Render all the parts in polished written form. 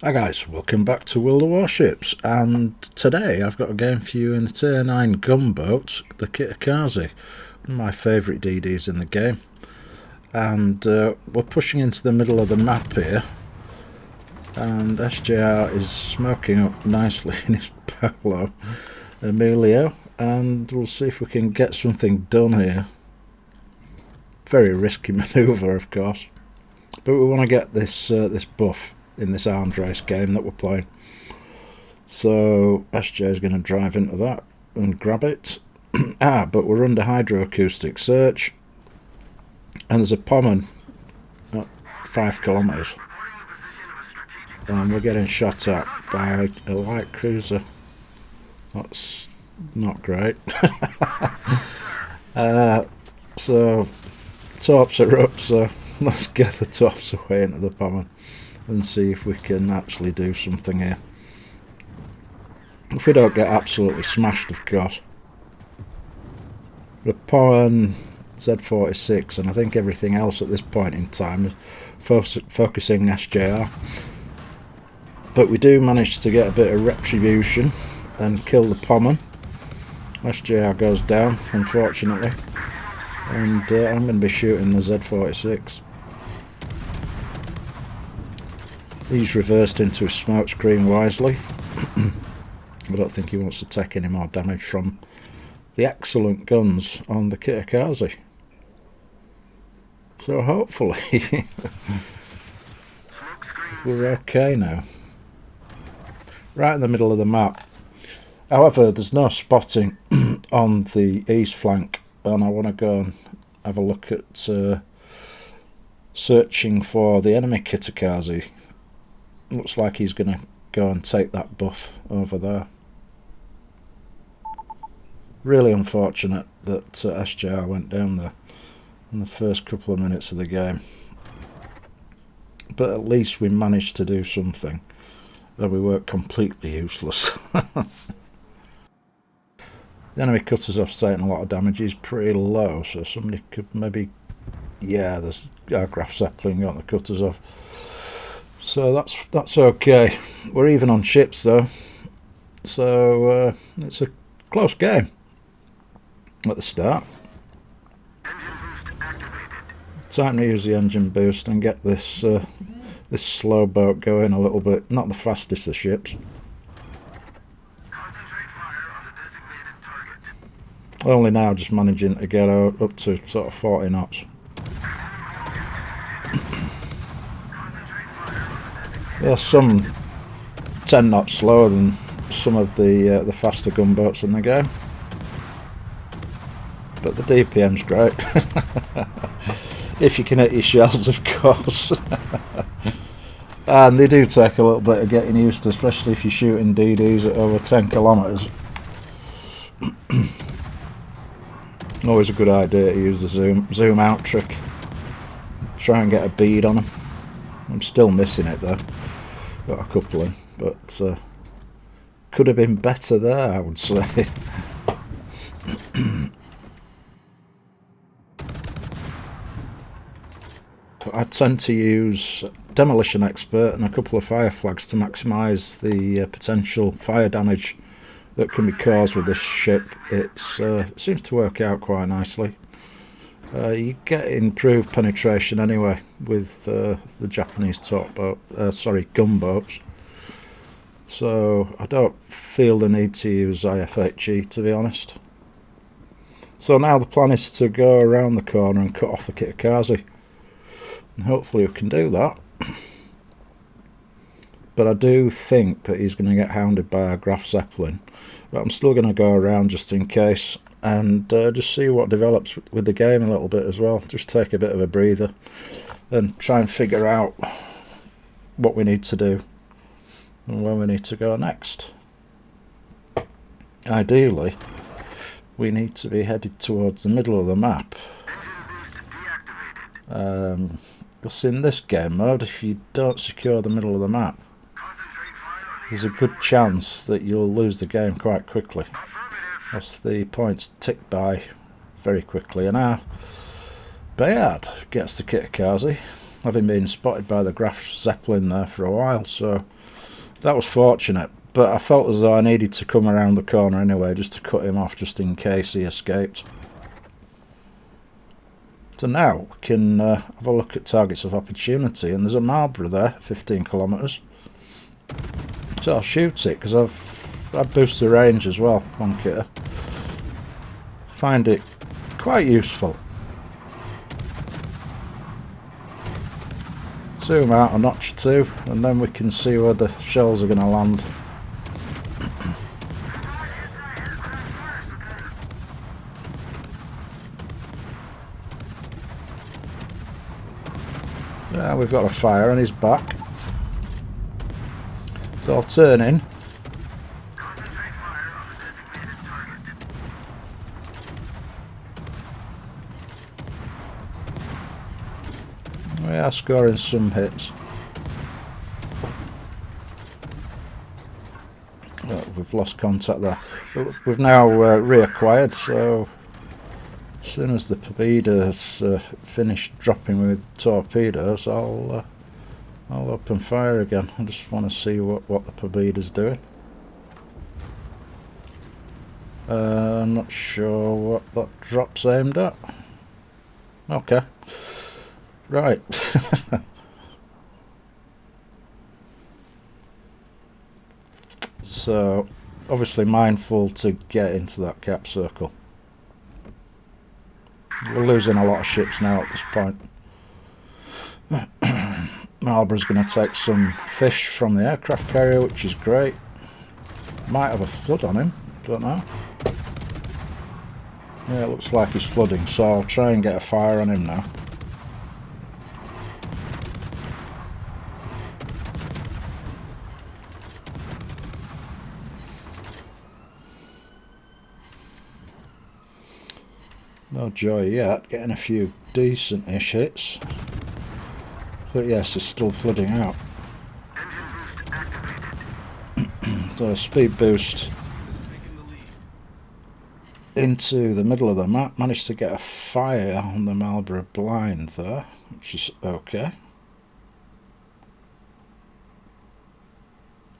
Hi guys, welcome back to World of Warships, and today I've got a game for you in the Tier 9 gunboat, the Kitakaze, one of my favourite DDs in the game. And we're pushing into the middle of the map here, and SJR is smoking up nicely in his Paolo Emilio, and we'll see if we can get something done here. Very risky manoeuvre, of course, but we want to get this this buff in this arms race game that we're playing. So SJ is going to drive into that and grab it. But we're under hydroacoustic search, and there's a pomon at 5 kilometres, and we're getting shot at by a light cruiser. That's not great. So tops are up, so let's get the tops away into the pomon and see if we can actually do something here. If we don't get absolutely smashed, of course. The pomon Z46, and I think everything else at this point in time is focusing SJR. But we do manage to get a bit of retribution and kill the pomon. SJR goes down, unfortunately, and I'm going to be shooting the Z46. He's reversed into a smokescreen wisely. I don't think he wants to take any more damage from the excellent guns on the Kitakaze. So hopefully we're okay now. Right in the middle of the map. However, there's no spotting on the east flank, and I want to go and have a look at searching for the enemy Kitakaze. Looks like he's going to go and take that buff over there. Really unfortunate that SJR went down there in the first couple of minutes of the game. But at least we managed to do something, though we weren't completely useless. The enemy cutter's off taking a lot of damage. He's pretty low, so somebody could maybe... Yeah, there's aircraft Zeppelin got the cutters off. So that's okay. We're even on ships though, so it's a close game at the start. Time to use the engine boost and get this this slow boat going a little bit. Not the fastest of ships. Only now just managing to get up to sort of 40 knots. They're some 10 knots slower than some of the faster gunboats in the game, but the DPM's great. If you can hit your shells, of course. And they do take a little bit of getting used to, especially if you're shooting DDs at over 10 kilometres. Always a good idea to use the zoom out trick. Try and get a bead on them. I'm still missing it though. Got a couple in, but could have been better there, I would say. I tend to use Demolition Expert and a couple of fire flags to maximise the potential fire damage that can be caused with this ship. It seems to work out quite nicely. You get improved penetration anyway with the Japanese gunboats. So I don't feel the need to use IFHE, to be honest. So now the plan is to go around the corner and cut off the Kitakaze. And hopefully we can do that. But I do think that he's going to get hounded by a Graf Zeppelin. But I'm still going to go around just in case, and just see what develops with the game a little bit as well. Just take a bit of a breather and try and figure out what we need to do and where we need to go next. Ideally, we need to be headed towards the middle of the map. Because in this game mode, if you don't secure the middle of the map, there's a good chance that you'll lose the game quite quickly, as the points tick by very quickly. And our Bayard gets the Kitakaze, having been spotted by the Graf Zeppelin there for a while, so that was fortunate. But I felt as though I needed to come around the corner anyway, just to cut him off, just in case he escaped. So now we can have a look at targets of opportunity, and there's a Marlborough there, 15 kilometres. So I'll shoot it, because I've boosted the range as well on Kitter. Find it quite useful. Zoom out a notch or two, and then we can see where the shells are going to land. Yeah, we've got a fire on his back. So I'll turn in. We are scoring some hits. Oh, we've lost contact there. But we've now reacquired, so as soon as the Pobieda's finished dropping with torpedoes, I'll open fire again. I just want to see what the Pobieda's doing. I'm not sure what that drop's aimed at. Okay. Right. So, obviously mindful to get into that cap circle. We're losing a lot of ships now at this point. Marlborough's going to take some fish from the aircraft carrier, which is great. Might have a flood on him, don't know. Yeah, it looks like he's flooding, so I'll try and get a fire on him now. No joy yet, getting a few decent-ish hits. But yes, it's still flooding out. So speed boost into the middle of the map. Managed to get a fire on the Marlborough blind there, which is okay.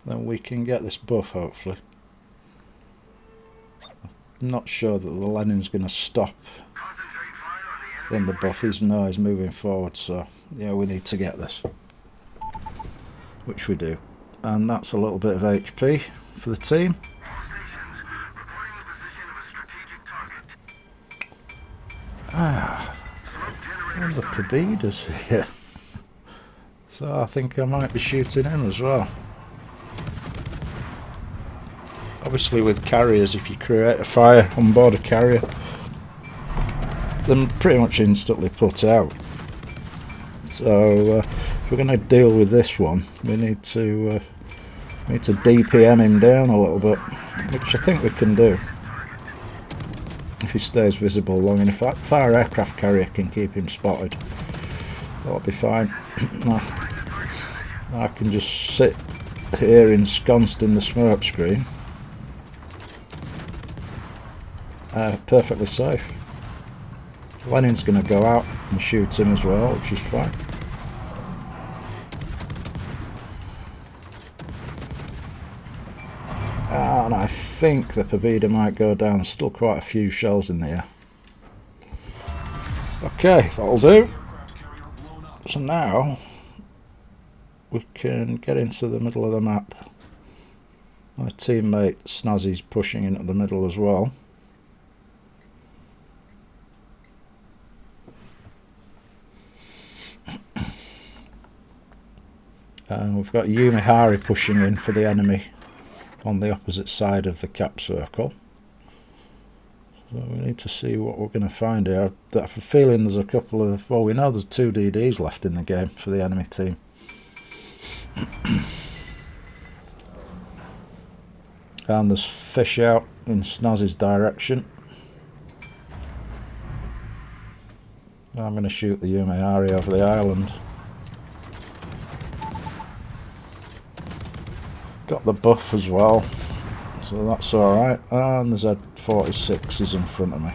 Then we can get this buff, hopefully. I'm not sure that the Lenin's going to stop in the buff. He's moving forward, so yeah, we need to get this, which we do. And that's a little bit of HP for the team. And the Pobieda's here. So I think I might be shooting him as well. Obviously with carriers, if you create a fire on board a carrier, they're pretty much instantly put out. So if we're going to deal with this one, we need to DPM him down a little bit, which I think we can do if he stays visible long enough. If our aircraft carrier can keep him spotted, that'll be fine. I can just sit here ensconced in the smoke screen. Perfectly safe. Lenin's going to go out and shoot him as well, which is fine. And I think the Pobieda might go down. There's still quite a few shells in the air. Okay, that'll do. So now we can get into the middle of the map. My teammate Snazzy's pushing into the middle as well. And we've got Yumihari pushing in for the enemy on the opposite side of the cap circle. So we need to see what we're going to find here. I have a feeling there's a couple of... Well, we know there's 2 DDs left in the game for the enemy team. And there's fish out in Snazzy's direction. I'm going to shoot the Yumihari over the island. Got the buff as well, so that's alright. And there's Z46s in front of me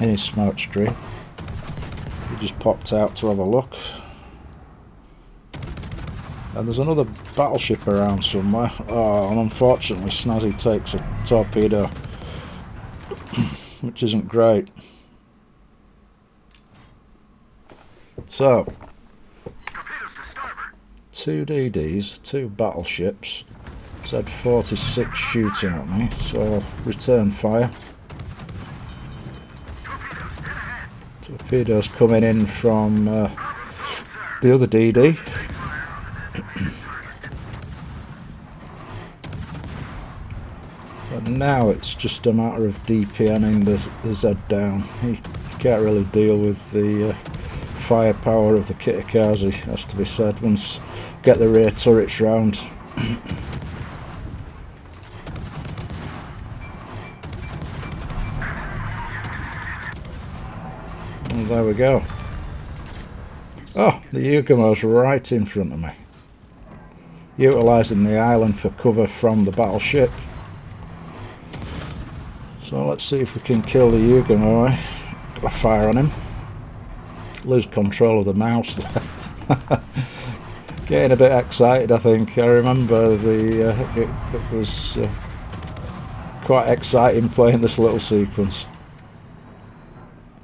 in his smoke screen. just popped out to have a look. And there's another battleship around somewhere. Oh, and unfortunately Snazzy takes a torpedo, which isn't great. So, 2 DDs, 2 battleships. It's had 46 shooting at me, so return fire. Torpedoes coming in from the other DD. But now it's just a matter of DPNing the Z down. You can't really deal with the firepower of the Kitakaze, has to be said, once get the rear turrets round. And there we go. Oh, the Yugamo's right in front of me, utilising the island for cover from the battleship. So let's see if we can kill the Yugamo. Got a fire on him. Lose control of the mouse there. Getting a bit excited, I think. I remember it was quite exciting playing this little sequence.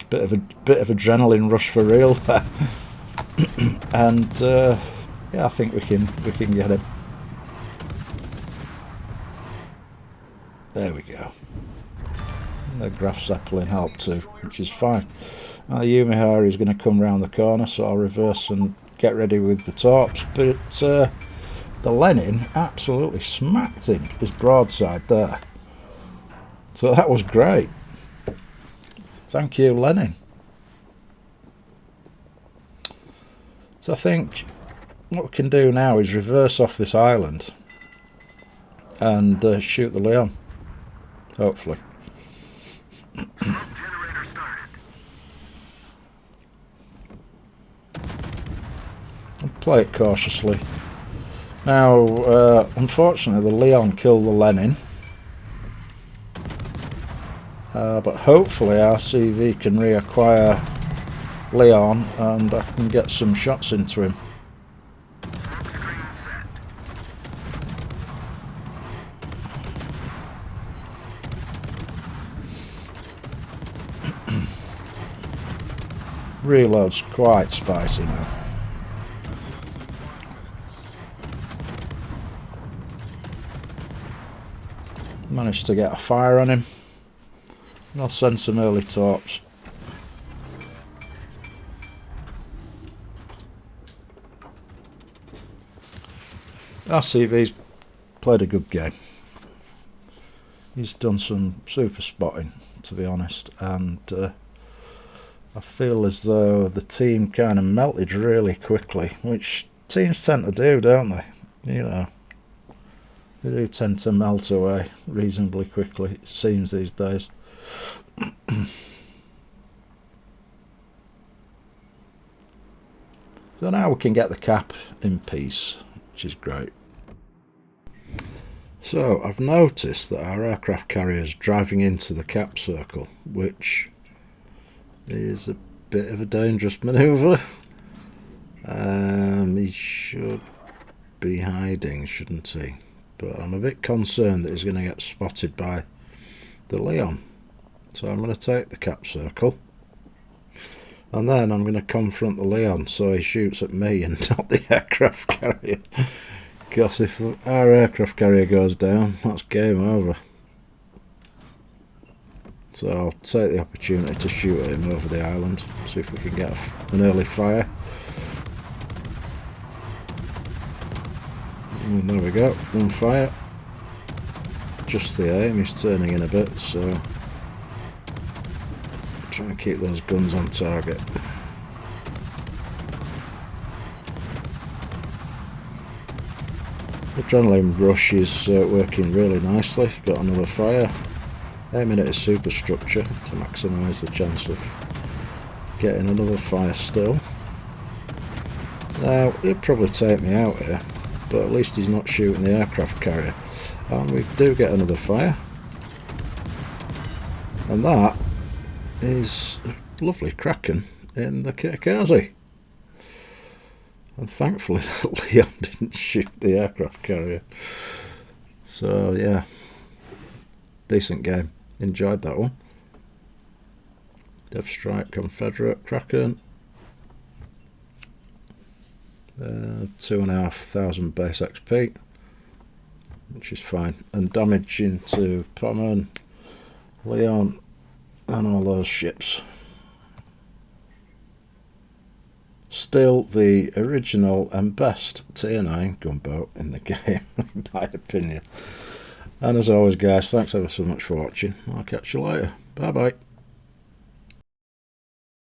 Bit of adrenaline rush for real there. And yeah, I think we can get him. There we go. And the Graf Zeppelin helped too, which is fine. Now the Yumihari is going to come round the corner, so I'll reverse and get ready with the torps. But the Lenin absolutely smacked him, his broadside there. So that was great. Thank you, Lenin. So I think what we can do now is reverse off this island and shoot the Leon, hopefully. And play it cautiously. Now, unfortunately, the Leon killed the Lenin. But hopefully our CV can reacquire Leon and I can get some shots into him. Reload's quite spicy now. Managed to get a fire on him. And I'll send some early torps. RCV's played a good game. He's done some super spotting, to be honest, and I feel as though the team kind of melted really quickly, which teams tend to do, don't they? You know, they do tend to melt away reasonably quickly, it seems, these days. So now we can get the cap in peace, which is great. So I've noticed that our aircraft carrier is driving into the cap circle, which is a bit of a dangerous manoeuvre. He should be hiding, shouldn't he? But I'm a bit concerned that he's going to get spotted by the Leon. So I'm going to take the cap circle. And then I'm going to confront the Leon so he shoots at me and not the aircraft carrier. Because if our aircraft carrier goes down, that's game over. So I'll take the opportunity to shoot at him over the island, see if we can get an early fire. And there we go, one fire. Just the aim, he's turning in a bit, so try and keep those guns on target. The adrenaline rush is working really nicely. Got another fire. Aiming at his superstructure to maximise the chance of getting another fire still. Now, he'll probably take me out here, but at least he's not shooting the aircraft carrier. And we do get another fire. And that is a lovely Kraken. in the Kitakaze. And thankfully that Leon didn't shoot the aircraft carrier. So yeah, decent game. Enjoyed that one. Death Strike, Confederate, Kraken. 2,500 base XP, which is fine. And damage into Pommern, Leon, and all those ships. Still the original and best Tier 9 gunboat in the game, in my opinion. And as always guys, thanks ever so much for watching. I'll catch you later. Bye bye.